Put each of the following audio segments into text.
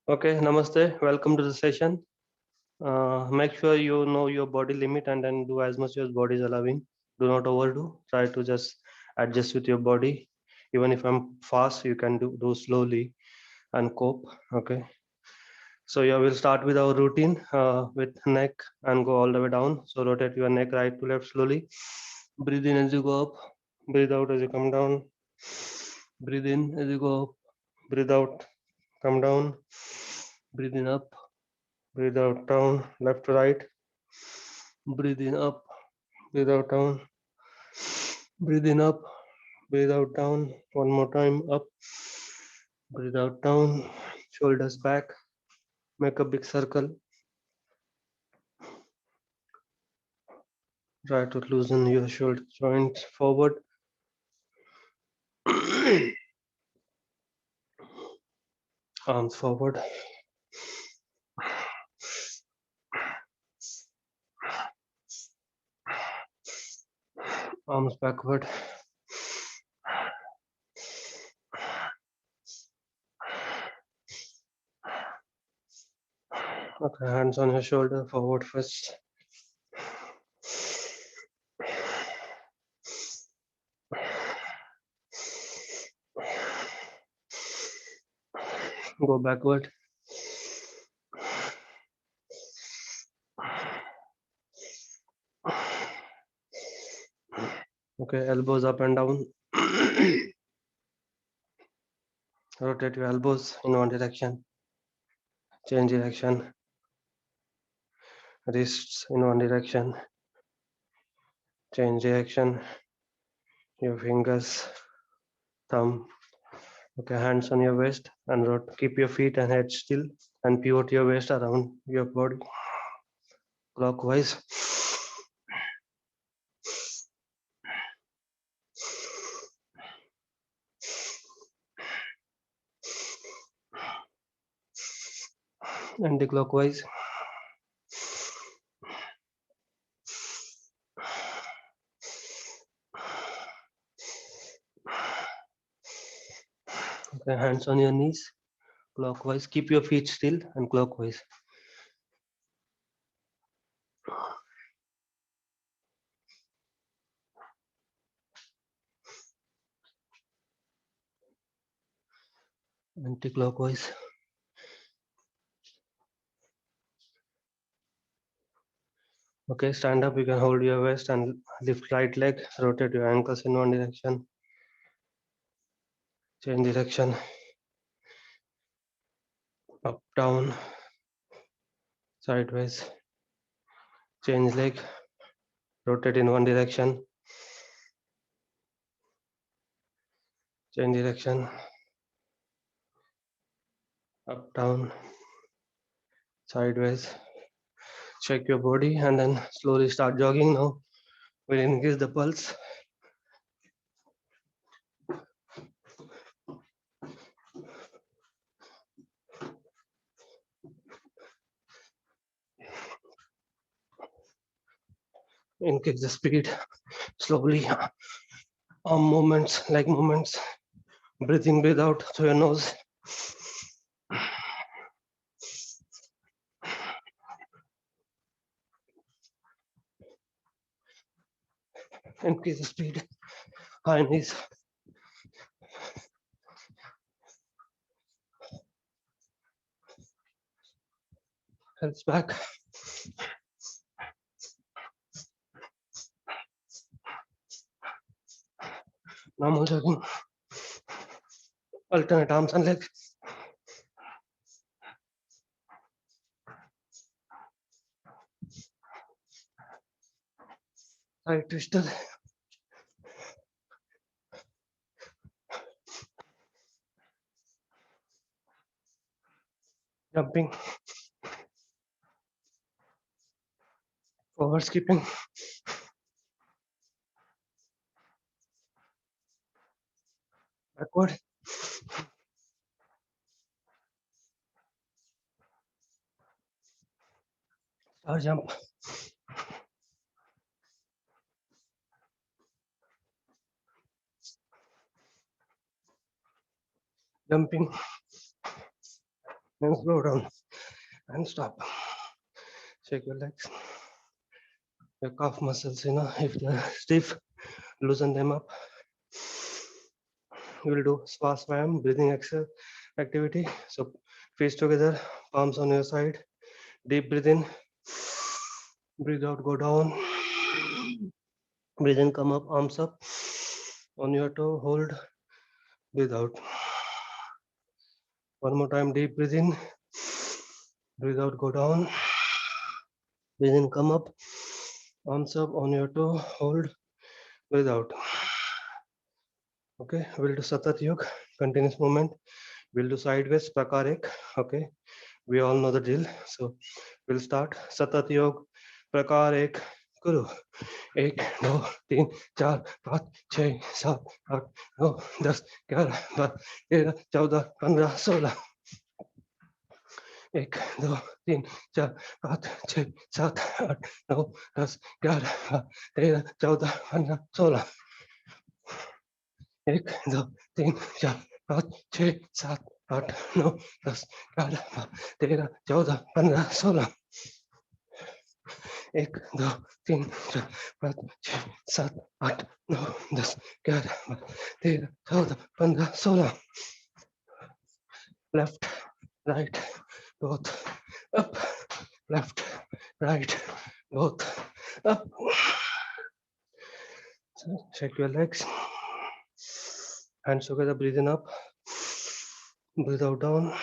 Okay, namaste. Welcome to the session. Make sure you know your body limit and then do as much as body is allowing. Do not overdo. Try to just adjust with your body. Even if I'm fast, you can do slowly and cope. Okay. So yeah, we'll start with our routine with neck and go all the way down. So rotate your neck right to left slowly. Breathe in as you go up. Breathe out as you come down. Breathe in as you go up. Breathe out. Come down. Breathe in up. Breathe out down, left to right. Breathe in up, breathe out down. Breathe in up, breathe out down. One more time, up, breathe out down. Shoulders back, make a big circle. Try to loosen your shoulder joints forward. Arms forward. Arms backward. Okay, hands on your shoulder, forward first. Go backward. Okay, elbows up and down. Rotate your elbows in one direction. Change direction. Wrists in one direction. Change direction. Your fingers, thumb. Okay, hands on your waist and keep your feet and head still and pivot your waist around your body clockwise. Anti-clockwise. Okay, hands on your knees, clockwise. Keep your feet still and clockwise. Anti-clockwise. Okay, stand up. You can hold your waist and lift right leg. Rotate your ankles in one direction. Change direction. Up, down, sideways. Change leg. Rotate in one direction. Change direction. Up, down, sideways. Check your body and then slowly start jogging now. We'll increase the pulse. Increase the speed slowly. Arm movements, leg movements. Breathe in, breathe out through your nose. Increase the speed. High knees. Heads back. Normal jogging. Alternate arms and legs. Side twister. Jumping. Forward skipping. Backward. Star jump. Jumping. and slow down and stop. Shake your legs, your calf muscles, if they're stiff, loosen them up. We'll do swam breathing exercise activity. So face together, palms on your side. Deep breathe in, breathe out, go down. Breathe in, come up, arms up. On your toe, hold, breathe out. One more time, deep breathe in, breathe out, go down. Breathe in, come up, arms up, on your toe, hold, breathe out. Okay, we'll do Satat Yoga, continuous movement. We'll do sideways, Prakar Ek. Okay, we all know the drill. So we'll start Satat Yoga, Prakar Ek, Guru. 1 2 3 4 5 6 7 8 9 10 11 12 13 14 15 16 1 2 3 4 5 6 7 8 9 10 11 12 13 14 15 16 1 2 3 4 5 6 7 8 9 10 11 13 14 15 16 1 2 3 4 5 6 7 8 9 10 11 13 14 15 16 left right both up left right both up. So shake your legs, hands together, breathe in up, breathe out down,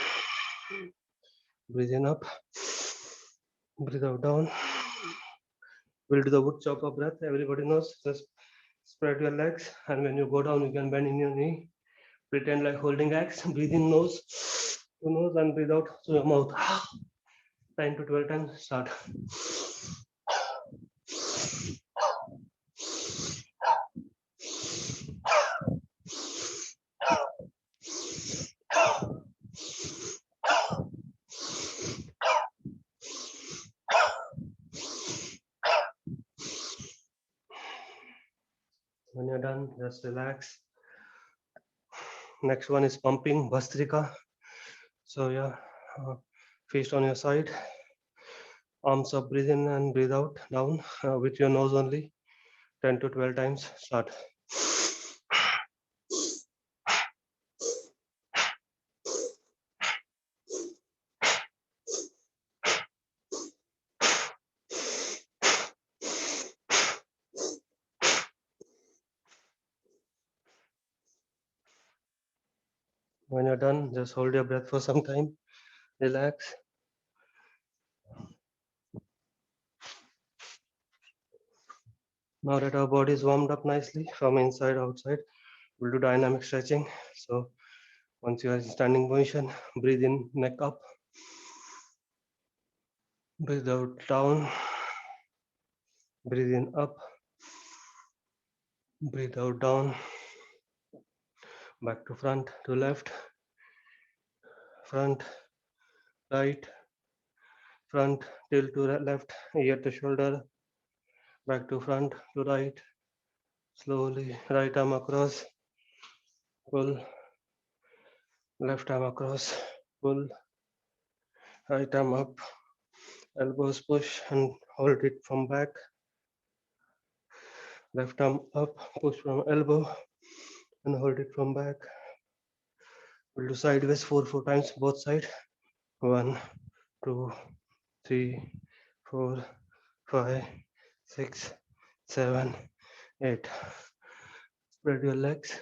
breathe in up, breathe out down. We'll do the wood chopper breath. Everybody knows, just spread your legs, and when you go down you can bend in your knee, pretend like holding axe, breathe in nose to nose and breathe out through your mouth. 10 to 12 times, start. When you're done, just relax. Next one is pumping Bhastrika. So yeah, face on your side, arms up, breathe in and breathe out, down with your nose only, 10 to 12 times, start. When you're done, just hold your breath for some time, relax. Now that our body is warmed up nicely from inside outside, we'll do dynamic stretching. So once you are in standing position, breathe in, neck up, breathe out, down, breathe in, up, breathe out, down, back to front, to left, front, right, front, tilt to left, ear to shoulder, back to front, to right, slowly, right arm across, pull, left arm across, pull, right arm up, elbows push and hold it from back, left arm up, push from elbow and hold it from back. We'll do sideways 4 times, both side. 1, 2, 3, 4, 5, 6, 7, 8. Spread your legs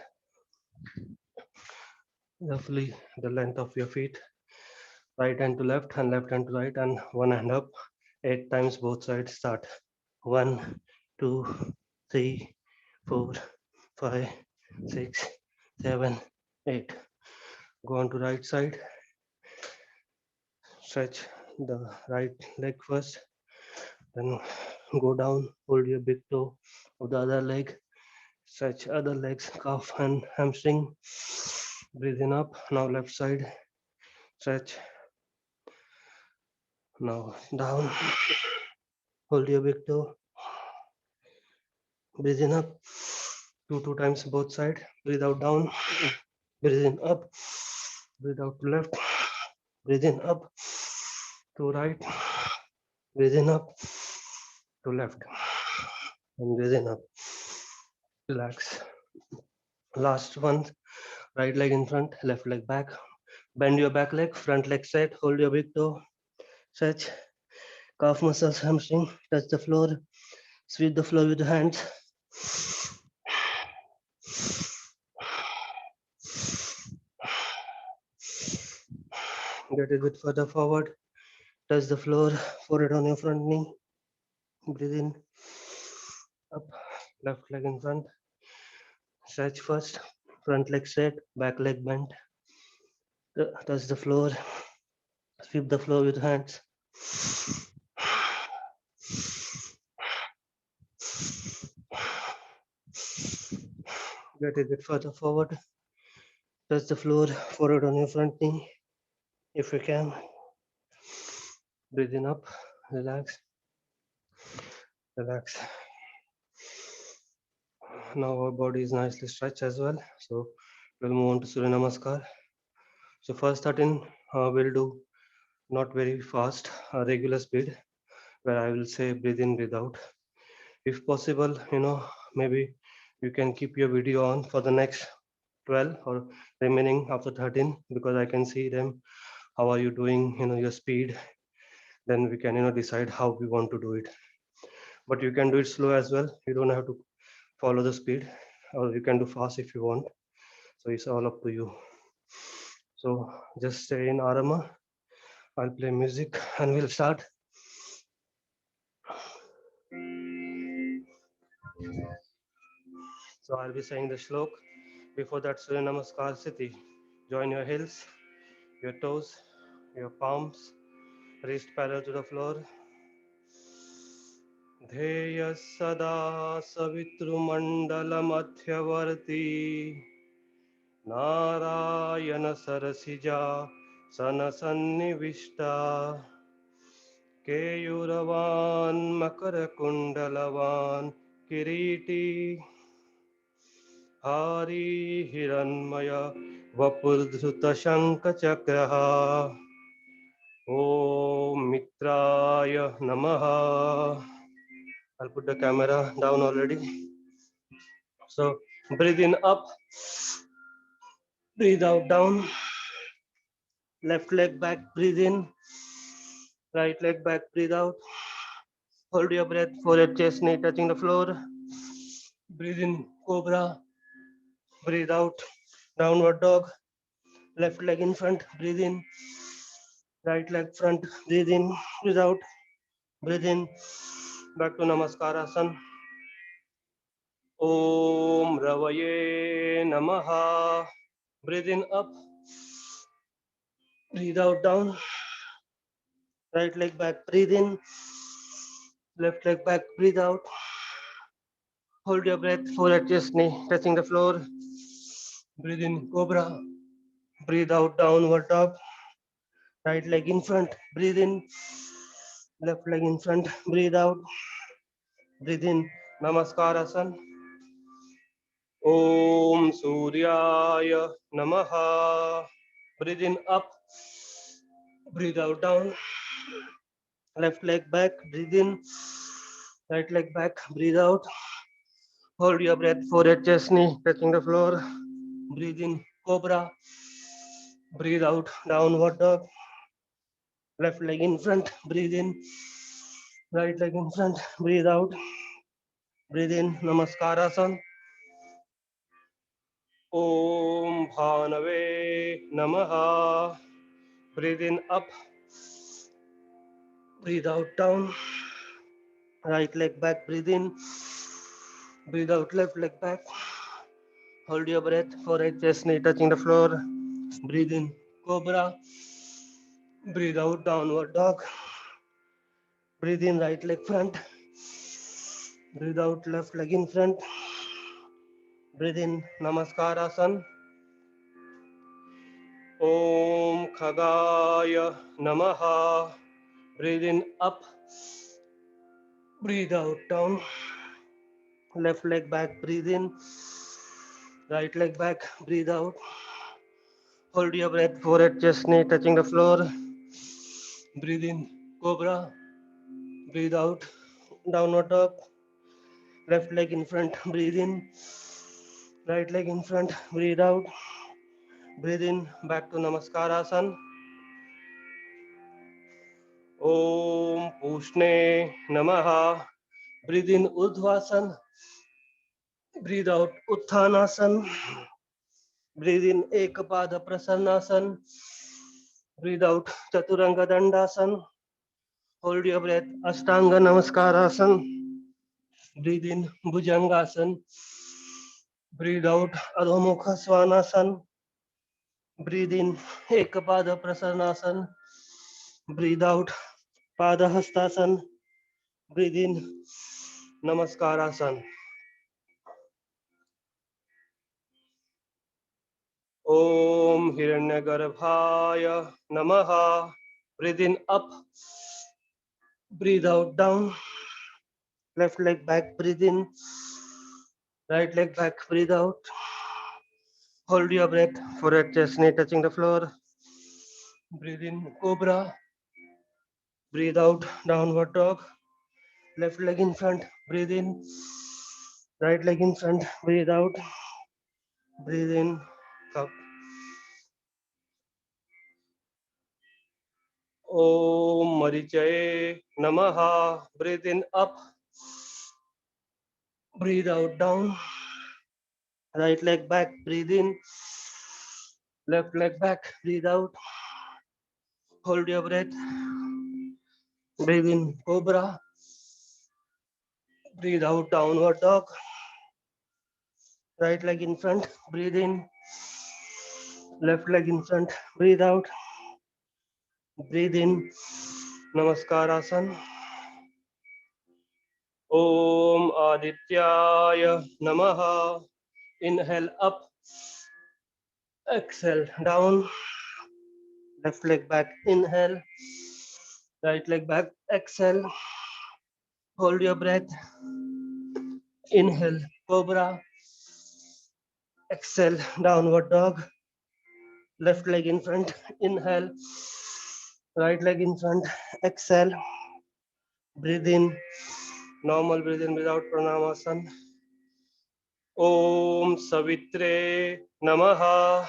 roughly the length of your feet, right hand to left and left hand to right, and one hand up. 8 times, both sides, start. 1, 2, 3, 4, 5, 6, 7, 8. Go on to right side. Stretch the right leg first, then go down, hold your big toe of the other leg, stretch other legs, calf and hamstring. Breathe in up. Now left side, stretch. Now down, hold your big toe. Breathe in up. 2 times both side. Breathe out, down. Breathe in up. Breathe out to left. Breathe in up to right. Breathe in up to left. And breathe in up. Relax. Last one. Right leg in front, left leg back. Bend your back leg, front leg straight. Hold your big toe. Stretch. Calf muscles, hamstring. Touch the floor. Sweep the floor with your hands. Get a bit further forward. Touch the floor. Forehead on your front knee. Breathe in. Up. Left leg in front. Stretch first. Front leg straight. Back leg bent. Touch the floor. Sweep the floor with hands. Get a bit further forward. Touch the floor. Forehead on your front knee. If you can. Breathe in up. Relax. Relax. Now our body is nicely stretched as well. So we'll move on to Surya Namaskar. So first 13 we'll do not very fast, regular speed, where I will say breathe in, breathe out. If possible, maybe you can keep your video on for the next 12 or remaining after 13, because I can see them. How are you doing, your speed? Then we can, decide how we want to do it. But you can do it slow as well. You don't have to follow the speed, or you can do fast if you want. So it's all up to you. So just stay in Arama. I'll play music and we'll start. So I'll be saying the shlok. Before that, Surya Namaskar Sthiti. Join your heels, your toes, your palms, wrist parallel to the floor. Dheya sada savitru madhyavarti Narayana sarasija sanasannivishta Keyuravan Makarakundalavan Kiriti Hari Hiranmaya Vapurdhuta Shankachakraha Om Mitraya Namaha. I'll put the camera down already. So breathe in up, breathe out down. Left leg back, breathe in. Right leg back, breathe out. Hold your breath, forehead, chest, knee touching the floor. Breathe in, cobra. Breathe out, downward dog. Left leg in front, breathe in. Right leg front, breathe in, breathe out. Breathe in. Back to Namaskarasan. Om Ravaye Namaha. Breathe in up. Breathe out down. Right leg back, breathe in. Left leg back, breathe out. Hold your breath, forehead, chest, knee touching the floor. Breathe in, cobra. Breathe out, downward dog. Right leg in front, breathe in. Left leg in front, breathe out. Breathe in, Namaskarasan. Om Suryaya Namaha. Breathe in up. Breathe out down. Left leg back, breathe in. Right leg back, breathe out. Hold your breath, forehead, chest, knee touching the floor. Breathe in, cobra. Breathe out, downward dog. Left leg in front, breathe in. Right leg in front, breathe out. Breathe in, Namaskarasan. Om Bhanave Namaha. Breathe in up. Breathe out down. Right leg back, breathe in. Breathe out, left leg back. Hold your breath, forehead, chest, knee touching the floor. Breathe in, cobra. Breathe out, downward dog. Breathe in, right leg front. Breathe out, left leg in front. Breathe in, Namaskarasan. Om Khagaya Namaha. Breathe in up. Breathe out down. Left leg back, breathe in. Right leg back, breathe out. Hold your breath, forehead, chest, knee touching the floor. Breathe in, cobra. Breathe out, downward dog. Left leg in front, breathe in. Right leg in front, breathe out. Breathe in, back to Namaskar Asana. Om Pushne Namaha. Breathe in, Urdhvasan. Breathe out, Utthanasan. Breathe in, Ekapada Prasannasan. Breathe out, Chaturanga Dandasan. Hold your breath, Ashtanga Namaskarasan. Breathe in, Bhujangasan. Breathe out, Adho Mukha Svanasana. Breathe in, Ekapada Prasannasan. Breathe out, Padahastasana. Breathe in, Namaskarasan. Om Hiranyagarbhaya Namaha. Breathe in up, breathe out down. Left leg back, breathe in. Right leg back, breathe out. Hold your breath, forehead, chest, knee touching the floor. Breathe in, cobra. Breathe out, downward dog. Left leg in front, breathe in. Right leg in front, breathe out. Breathe in, cup. Om Marichaye Namaha. Breathe in up. Breathe out down. Right leg back, breathe in. Left leg back, breathe out. Hold your breath. Breathe in, cobra. Breathe out, downward dog. Right leg in front, breathe in. Left leg in front, breathe out. Breathe in, Namaskar Asana. Om Adityaya Namaha. Inhale up, exhale down. Left leg back, inhale. Right leg back, exhale. Hold your breath. Inhale, cobra. Exhale, downward dog. Left leg in front, inhale. Right leg in front, exhale. Breathe in, normal breathe in without pranamasan. Om Savitre Namaha.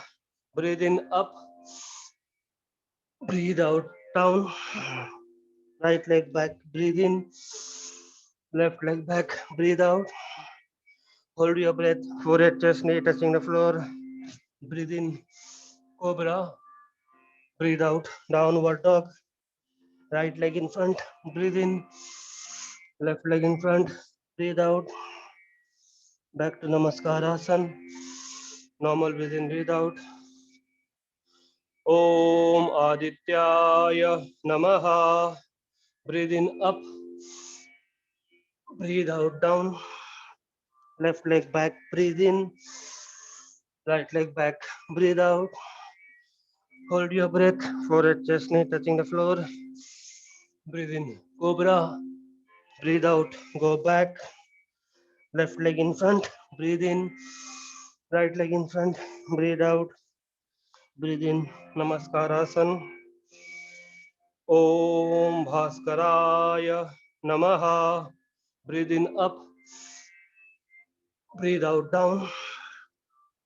Breathe in up, breathe out down. Right leg back, breathe in. Left leg back, breathe out. Hold your breath, forehead, chest, knee touching the floor. Breathe in, cobra. Breathe out, downward dog. Right leg in front, breathe in. Left leg in front, breathe out. Back to Namaskar Asana. Normal breathe in, breathe out. Om Adityaya Namaha. Breathe in up, breathe out down. Left leg back, breathe in. Right leg back, breathe out. Hold your breath, forehead, chest, knee touching the floor. Breathe in, cobra. Breathe out, go back. Left leg in front, breathe in. Right leg in front, breathe out. Breathe in, Namaskar Asana. Om Bhaskaraya Namaha. Breathe in up, breathe out down.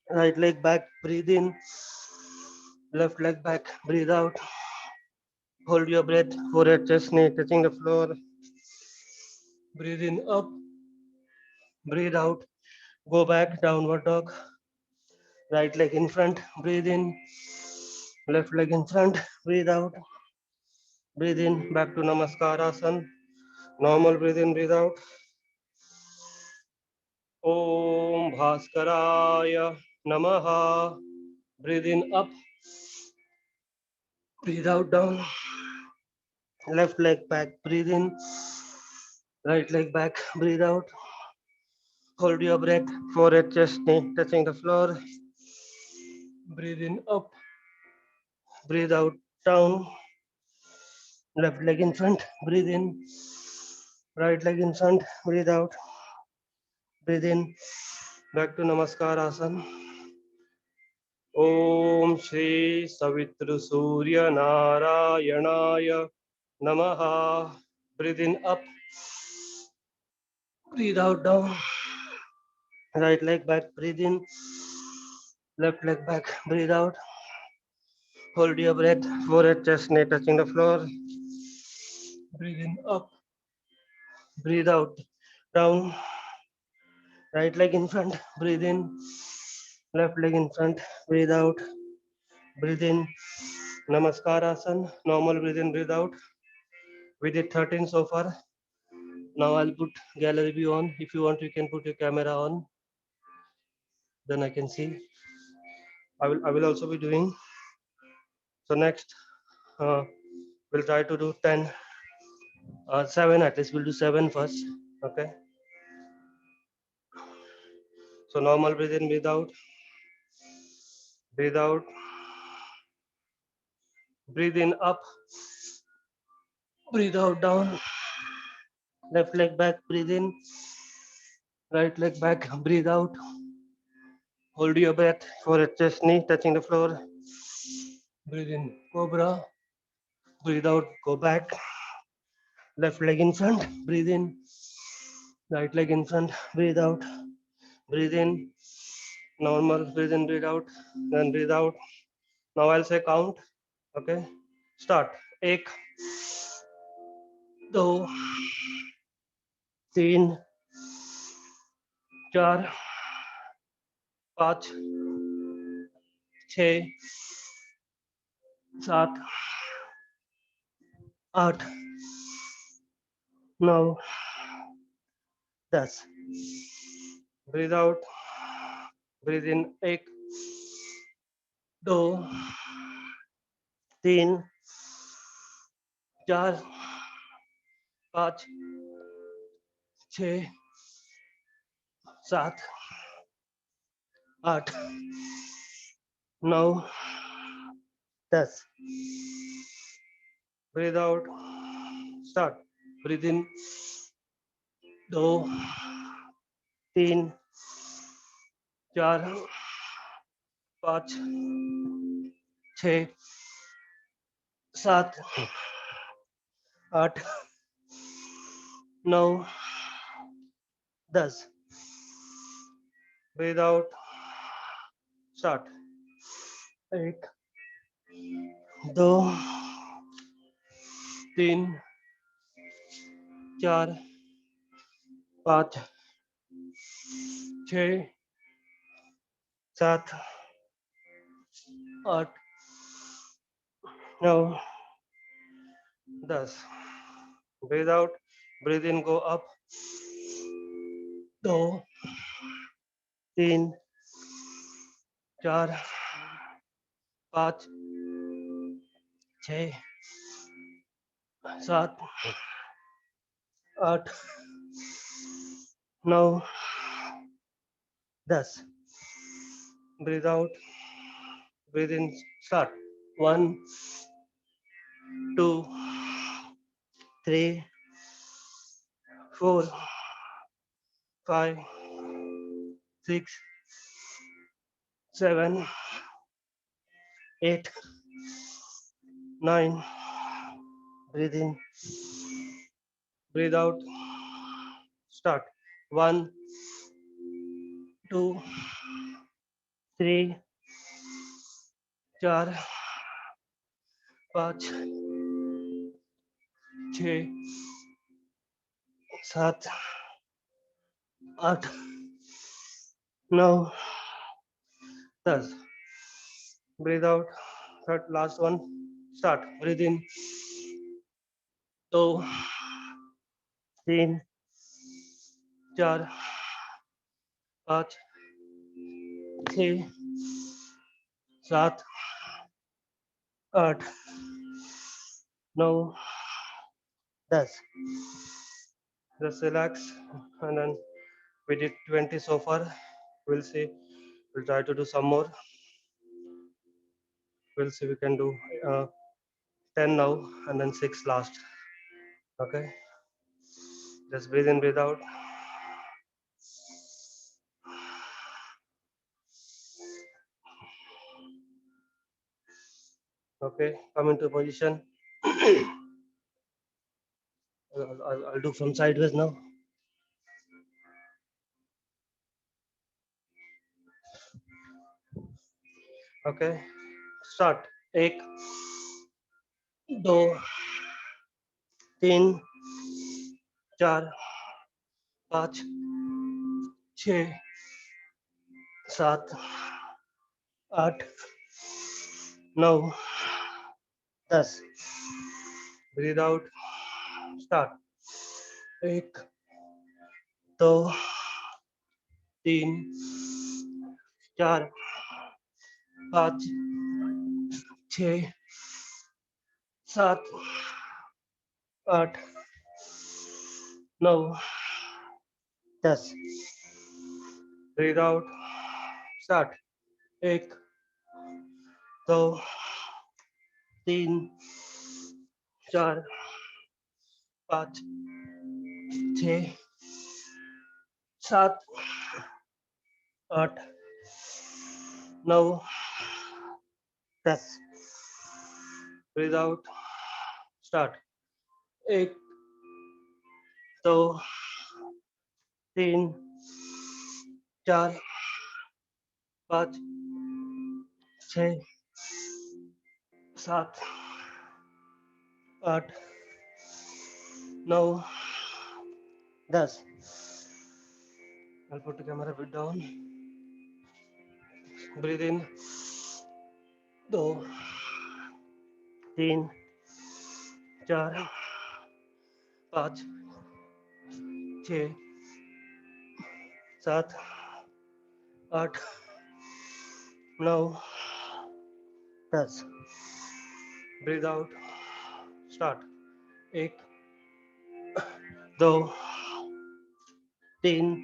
Right leg back, breathe in. Left leg back, breathe out. Hold your breath, forehead, chest, knee touching the floor. Breathe in up, breathe out. Go back, downward dog. Right leg in front, breathe in. Left leg in front, breathe out. Breathe in, back to Namaskar Asana. Normal breathe in, breathe out. Om Bhaskaraya Namaha. Breathe in up, breathe out down. Left leg back, breathe in. Right leg back, breathe out. Hold your breath, forehead, chest, knee touching the floor. Breathe in up, breathe out down. Left leg in front, breathe in. Right leg in front, breathe out. Breathe in, back to Namaskar Asana. Om Shri Savitru Surya Narayanaya Namaha. Breathe in up, breathe out down. Right leg back, breathe in. Left leg back, breathe out. Hold your breath, forehead, chest, knee touching the floor. Breathe in up, breathe out, down. Right leg in front, breathe in. Left leg in front, breathe out. Breathe in. Namaskarasan, normal breathe in, breathe out. We did 13 so far. Now I'll put gallery view on. If you want, you can put your camera on. Then I can see. I will also be doing. So next, we'll try to do 10, 7 at least. We'll do 7 first. Okay. So normal breathe in, breathe out. Breathe out. Breathe in up. Breathe out down. Left leg back, breathe in. Right leg back, breathe out. Hold your breath, forehead, chest, knee touching the floor. Breathe in, cobra. Breathe out, go back. Left leg in front, breathe in. Right leg in front, breathe out. Breathe in, normal, breathe in, breathe out. Then breathe out. Now I'll say count. Okay, start. एक, दो, तीन, चार, पाँच, छः, सात, आठ, नौ, 10. Breathe out. Breathe in. एक, दो, तीन, चार, पाँच, छः, सात, आठ, नौ, 10. Breathe out. Start. Breathe in. दो, तीन, चार, पाँच, छः, सात, आठ, नौ, 10. Breathe out. Start. एक, दो, तीन, चार, पाँच, छः, सात, आठ, नौ, 10. Breathe out. Breathe in. Go up. दो, तीन, चार, पाँच, छः, सात, आठ, नौ, 10. Breathe out. Breathe in. Start. 1, 2, 3, 4, 5, 6, 7, 8, 9. Breathe in. Breathe out. Start. 1, 2, 3, 4, 5, 6, 7, 8, 9, 10. Breathe out. Third, last one. Start. Breathe in. 2, 3, 4, 5, 6, 7, 8, 9, 10. Just relax, and then we did 20 so far. We'll see. We'll try to do some more. We'll see we can do 10 now and then 6 last. Okay. Just breathe in, breathe out. Okay, come into position. I'll do from sideways now. Okay, start. एक, दो, तीन, चार, पाँच, छः, सात, आठ, नौ, 10. Breathe out. Start. एक, दो, तीन, चार, पाँच, छः, सात, आठ, नौ, 10. Breathe out. Start. एक, दो, तीन, चार, पाँच, छः, सात, आठ, नौ, 10. Breathe out. Start. एक, दो, तीन, चार, पाँच, छः, सात, आठ, नौ, 10. I'll put the camera a bit down. Breathe in. दो, तीन, चार, पाँच, छः, सात, आठ, नौ, 10. Breathe out. Start. एक, दो, तीन,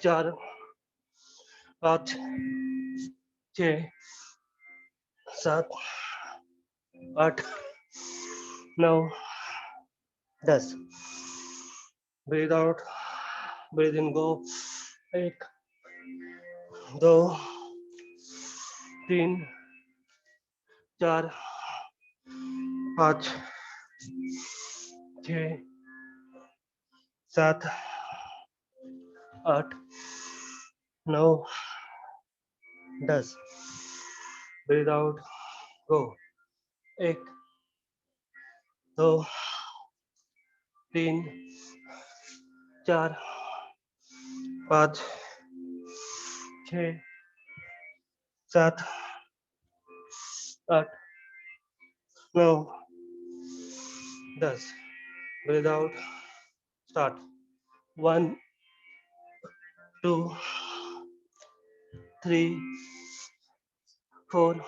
चार, पाँच, छः, सात, आठ, नौ, 10. Breathe out. Breathe in. Go. एक, दो, तीन, चार, पाँच, छः, सात, आठ, नौ, 10. Breathe out. Go. एक, दो, तीन, चार, पाँच, छः, सात, आठ, नौ, 10. Breathe out. Start. 1, 2, 3, 4,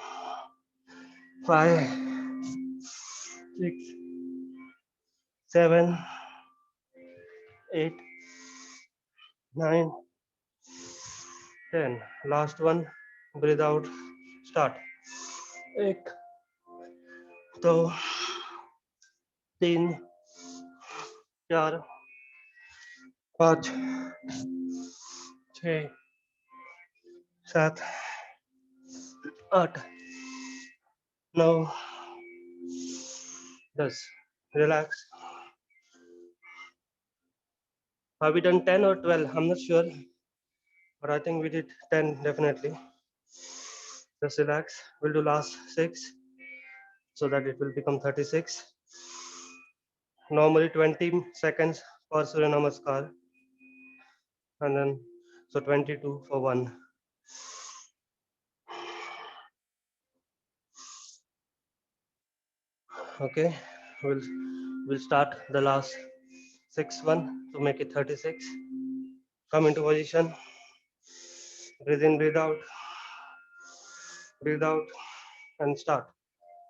5, 6, 7, 8, 9, 10. Last one. Breathe out. Start. एक, दो, तीन, चार, पाँच, छः, सात, आठ, नौ, 10. Relax. Have we done 10 or 12? I'm not sure, but I think we did 10 definitely. Just relax. We'll do last 6 so that it will become 36. Normally 20 seconds per Surya Namaskar, and then so 22 for one. Okay, we'll start the last 6 one to make it 36. Come into position. Breathe in, breathe out. Breathe out and start.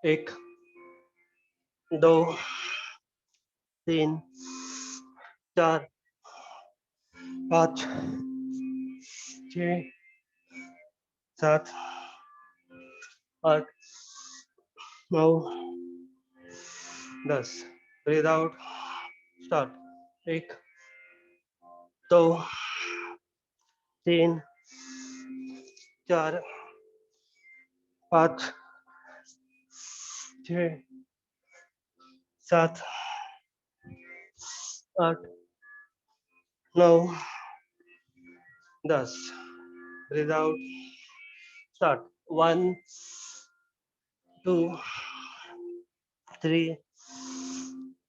एक, दो, तीन, चार, पाँच, छः, सात, आठ, नौ, 10. Breathe out. Start. एक, दो, तीन, चार, पाँच, 6, 7, 8, 9, 10. Breathe out. Start. 1, 2, 3,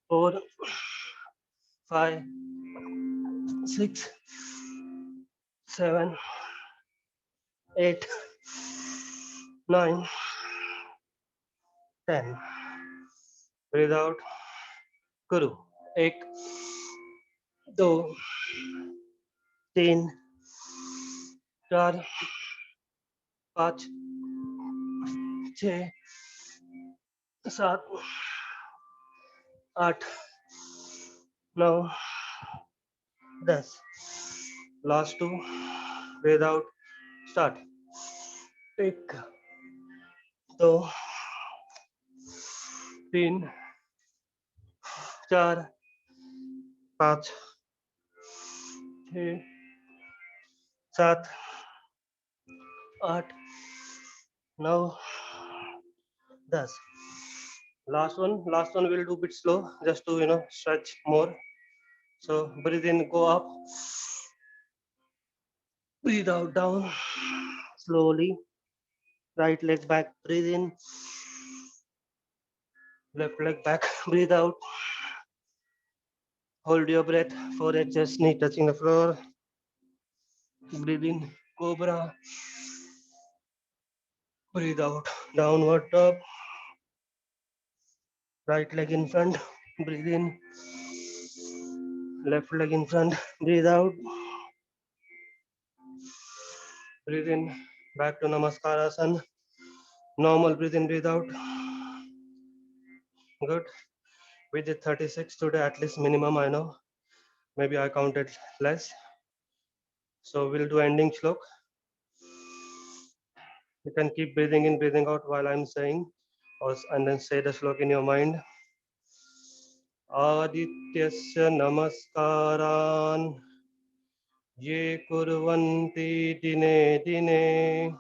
4, 5, 6, 7, 8, 9, 10. Breathe out. करो. 1, 2, 3, 4, 5, 6, 7, 8, 9, 10. Last 2. Breathe out. Start. 1, 2, 3, 4, 5, 6, 7, 8, 9, 10. Last one we'll do a bit slow just to stretch more. So breathe in, go up, breathe out, down, slowly. Right leg back, breathe in, left leg back, breathe out. Hold your breath, forehead, chest, knee touching the floor. Breathe in, cobra. Breathe out, downward dog. Right leg in front, breathe in. Left leg in front, breathe out. Breathe in, back to Namaskarasan. Normal breathe in, breathe out. Good. We did 36 today, at least minimum, I know. Maybe I counted less. So we'll do ending shlok. You can keep breathing in, breathing out while I'm saying, and then say the shlok in your mind. Adityasya namaskaran ye kurvanti dine dine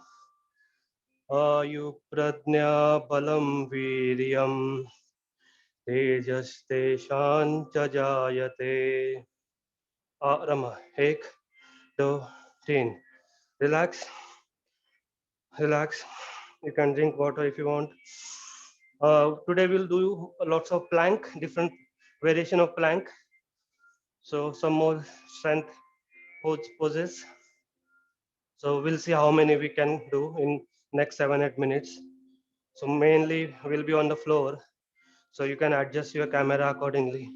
ayu pradnya balam viryam tejaste shancha jayate. Rama, 1, 2, 3. Relax, relax. You can drink water if you want. Today we'll do lots of plank, different variation of plank. So some more strength poses. So we'll see how many we can do in next 7-8 minutes. So mainly we'll be on the floor. So you can adjust your camera accordingly.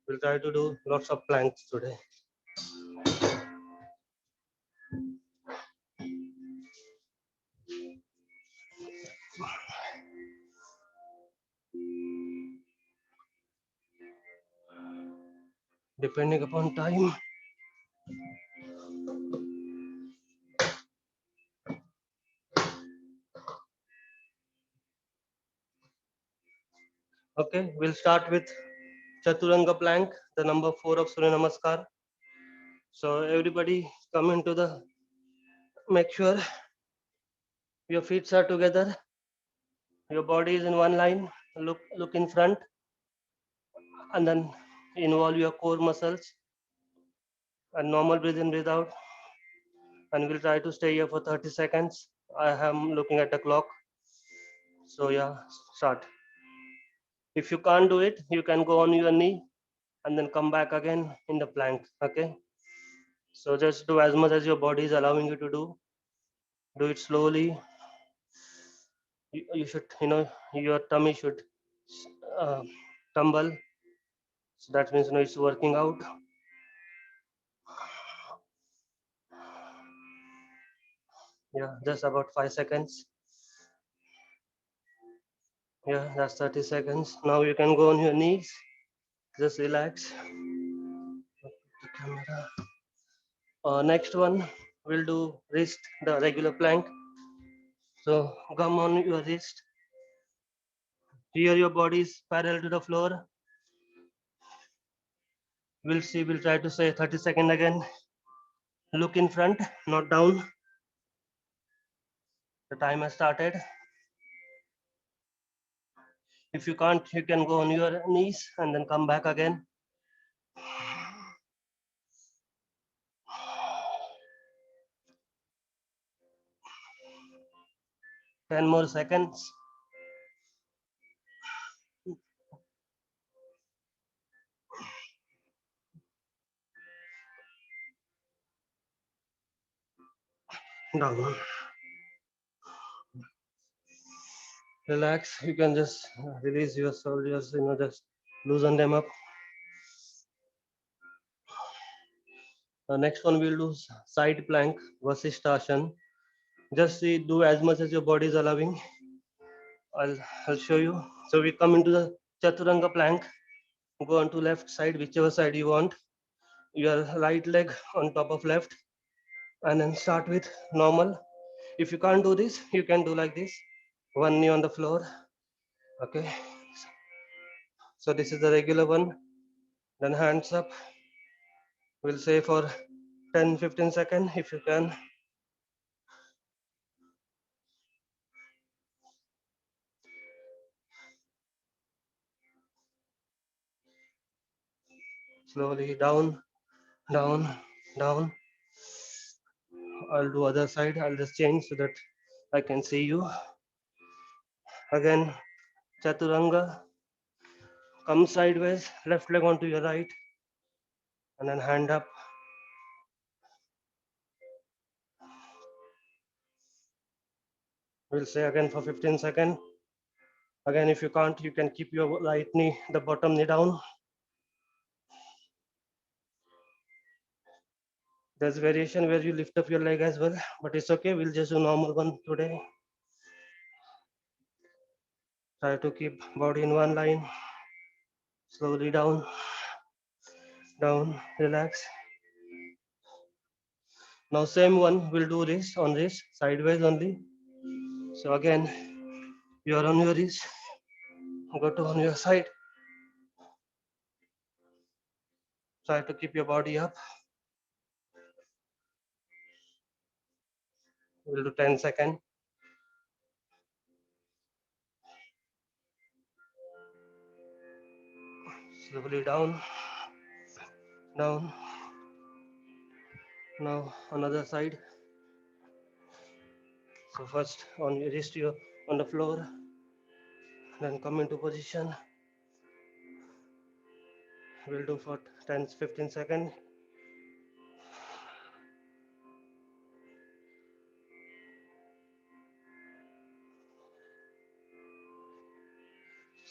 We'll try to do lots of planks today. Depending upon time. Okay, we'll start with Chaturanga plank, the number 4 of Surya Namaskar. So everybody come into the, make sure your feet are together, your body is in one line, look in front, and then involve your core muscles and normal breathe in, breathe out. And we'll try to stay here for 30 seconds. I am looking at the clock. So yeah, start. If you can't do it, you can go on your knee and then come back again in the plank. Okay. So just do as much as your body is allowing you to do. Do it slowly. You should, your tummy should uh, tumble. So that means it's working out. Yeah, just about 5 seconds. Yeah, that's 30 seconds. Now you can go on your knees. Just relax. The camera. Next one, we'll do wrist, the regular plank. So come on your wrist. Here your body is parallel to the floor. We'll see, we'll try to say 30 seconds again. Look in front, not down. The time has started. If you can't, you can go on your knees and then come back again. 10 more seconds. Down. Relax. You can just release your shoulders, just loosen them up. The next one we'll do side plank, Vasishthasana. Just do as much as your body is allowing. I'll show you. So we come into the Chaturanga plank. Go on to left side, whichever side you want. Your right leg on top of left, and then start with normal. If you can't do this, you can do like this. One knee on the floor. Okay. So this is the regular one. Then hands up. We'll say for 10-15 seconds if you can. Slowly down, down, down. I'll do other side. I'll just change so that I can see you. Again, Chaturanga. Come sideways, left leg onto your right, and then hand up. We'll say again for 15 seconds. Again, if you can't, you can keep your right knee, the bottom knee down. There's variation where you lift up your leg as well, but it's okay. We'll just do normal one today. Try to keep body in one line. Slowly down, down, relax. Now same one, we'll do this on this, sideways only. So again, you're on your wrist, go to on your side. Try to keep your body up. We'll do 10 seconds. Slowly down, down. Now another side. So first on your wrist, you're on the floor, then come into position. We'll do for 10-15 seconds.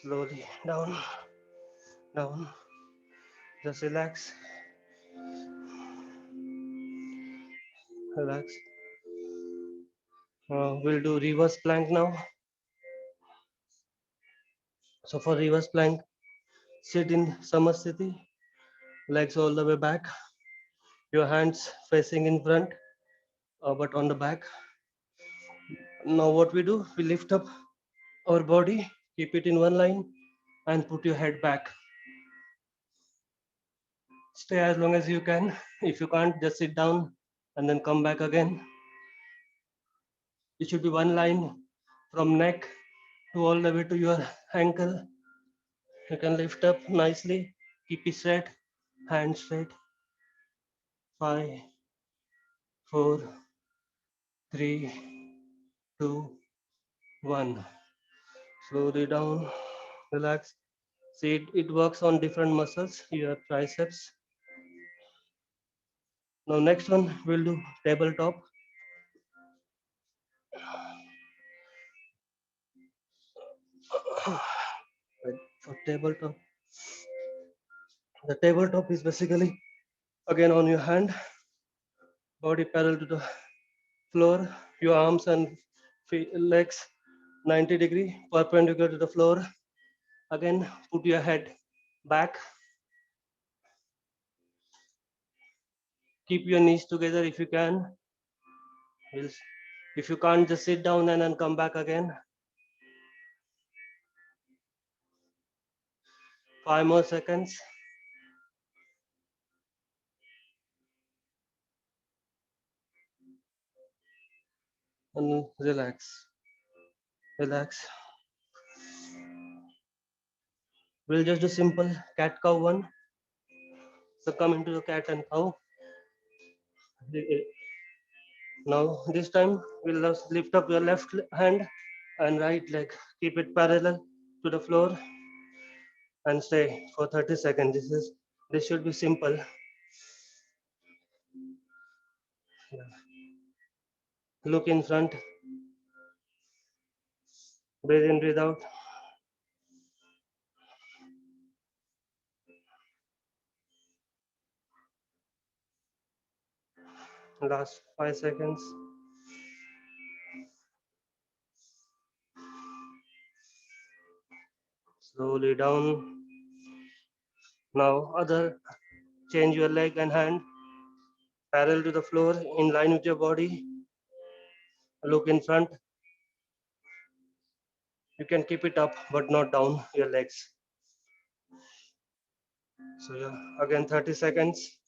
Slowly down, down. Just relax, relax. We'll do reverse plank now. So for reverse plank, sit in Samasthiti, legs all the way back, your hands facing in front, but on the back. Now what we do, we lift up our body, keep it in one line, and put your head back. Stay as long as you can. If you can't, just sit down and then come back again. It should be one line from neck to all the way to your ankle. You can lift up nicely, keep it straight, hands straight. 5, 4, 3, 2, 1. Slowly down, relax. See, it works on different muscles, your triceps. Now next one, we'll do tabletop. For tabletop, the tabletop is basically again on your hand, body parallel to the floor, your arms and legs 90-degree perpendicular to the floor. Again, put your head back. Keep your knees together if you can. If you can't, just sit down and then come back again. 5 more seconds. and relax, relax. We'll just do simple cat cow one. So come into the cat and cow. Now this time we'll just lift up your left hand and right leg. Keep it parallel to the floor and stay for 30 seconds. This should be simple. Look in front, breathe in, breathe out. Last 5 seconds. Slowly down. Now other, change your leg and hand parallel to the floor in line with your body. Look in front. You can keep it up but not down your legs. So yeah, again 30 seconds.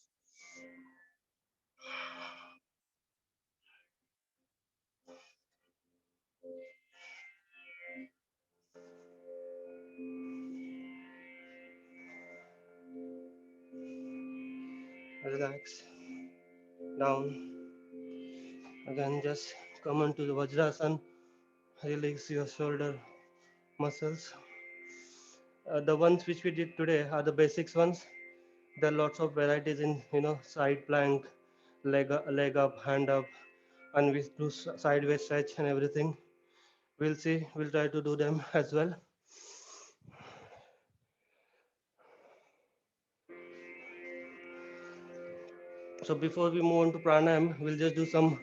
Relax. Down. Again just come into the Vajrasana. Release your shoulder muscles. The ones which we did today are the basics ones. There are lots of varieties in side plank, leg up, hand up, and we do sideways stretch and everything. We'll see. We'll try to do them as well. So before we move on to pranayam, we'll just do some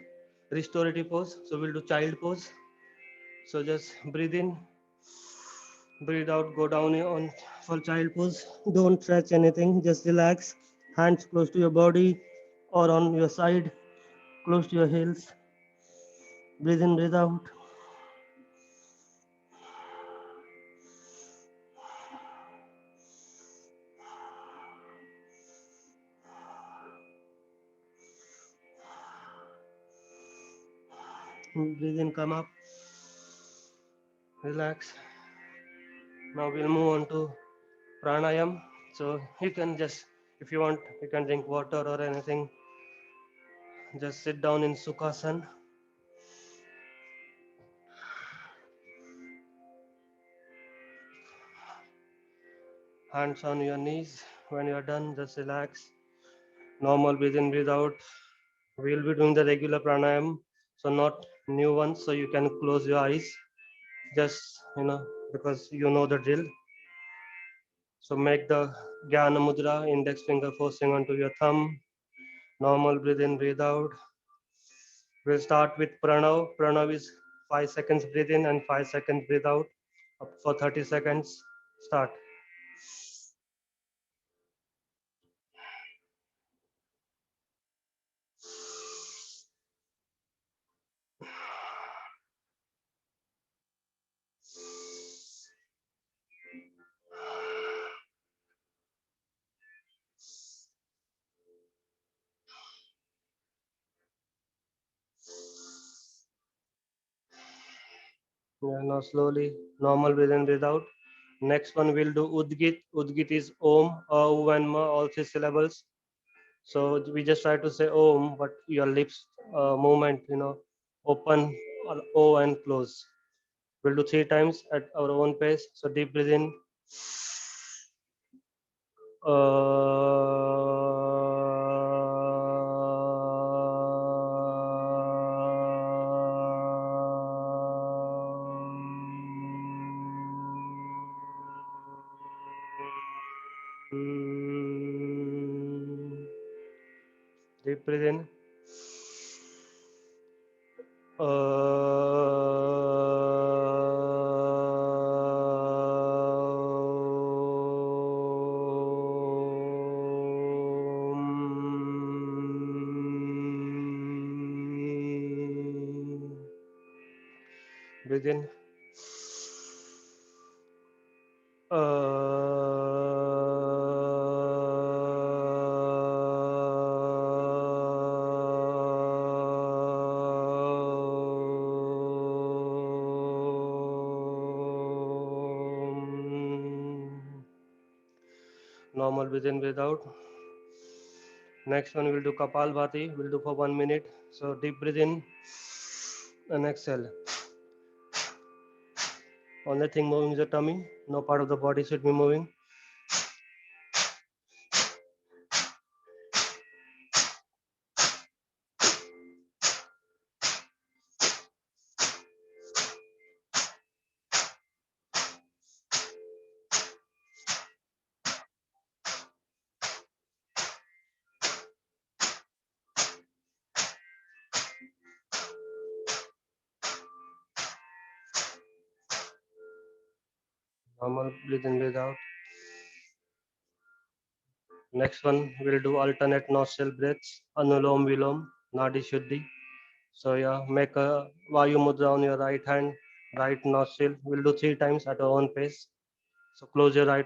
restorative pose. So we'll do child pose. So just breathe in, breathe out, go down on for child pose. Don't stretch anything, just relax. Hands close to your body or on your side, close to your heels. Breathe in, breathe out. Breathe in, come up. Relax. Now we'll move on to pranayam. So you can just, if you want, you can drink water or anything. Just sit down in Sukhasana. Hands on your knees. When you are done, just relax. Normal breathe in, breathe out. We'll be doing the regular pranayam, so not new ones. So you can close your eyes, just because you know the drill. So make the Jnana Mudra, index finger forcing onto your thumb. Normal breathe in, breathe out. We'll start with Pranav. Pranav is 5 seconds breathe in and 5 seconds breathe out. Up for 30 seconds. Start. Yeah, now slowly, normal breathe in, breathe out. Next one we'll do Udgit. Udgit is Om, U and Ma, all 3 syllables. So we just try to say Om, but your lips movement, open or O and close. We'll do 3 times at our own pace. So deep breathe in. Deep breathe in. Breathe in. Normal breathe in, breathe out. Next one, we'll do Kapalbhati. We'll do for 1 minute. So deep breathe in and exhale. Only thing moving is the tummy. No part of the body should be moving. Normal breathe in, breathe out. Next one, we'll do alternate nostril breaths. Anulom Vilom, Nadi Shuddhi. So yeah, make a Vayu Mudra on your right hand, right nostril. We'll do 3 times at our own pace. So close your right.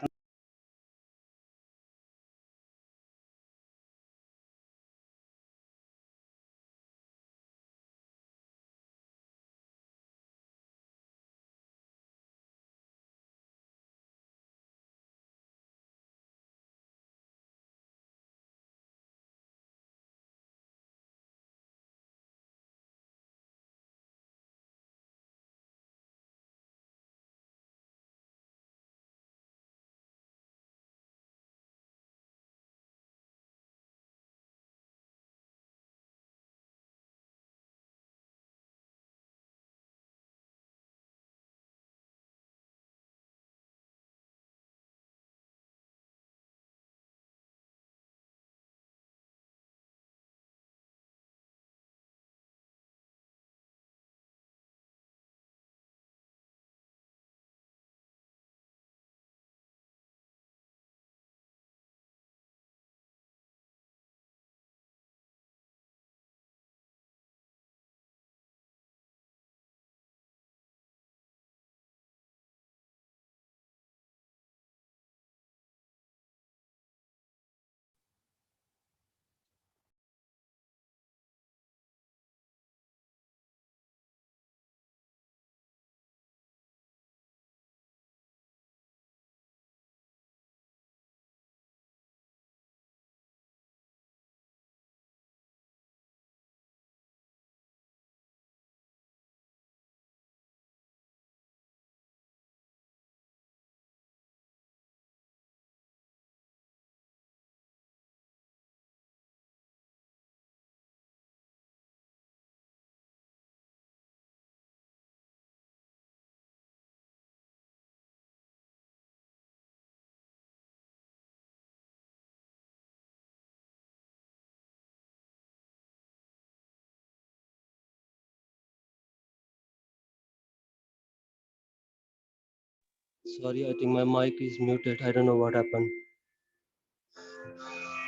Sorry, I think my mic is muted. I don't know what happened.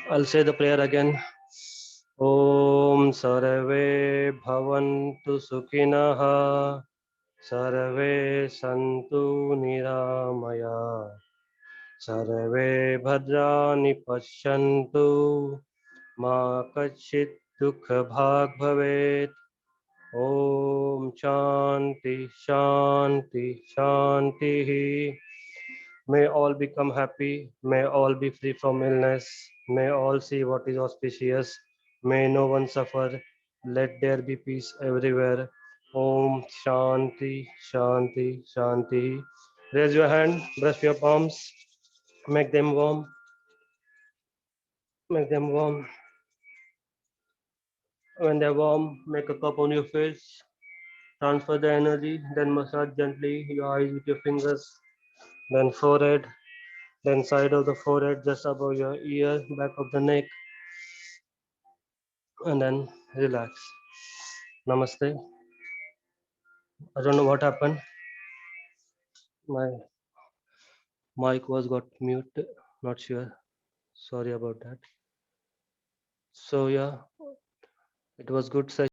I'll say the prayer again. Om Sarve Bhavantu Sukhinah Sarve Santu Niramaya Sarve Bhadrani Pashyantu Ma Kachit Dukha Bhag Bhavet. Om Shanti Shanti Shanti. May all become happy. May all be free from illness. May all see what is auspicious. May no one suffer. Let there be peace everywhere. Om Shanti Shanti Shanti. Raise your hand, brush your palms, make them warm, make them warm. When they're warm, make a cup on your face, transfer the energy, then massage gently your eyes with your fingers, then forehead, then side of the forehead just above your ear, back of the neck, and then relax. Namaste. I don't know what happened. My mic was got mute. Not sure. Sorry about that. So yeah, it was good session.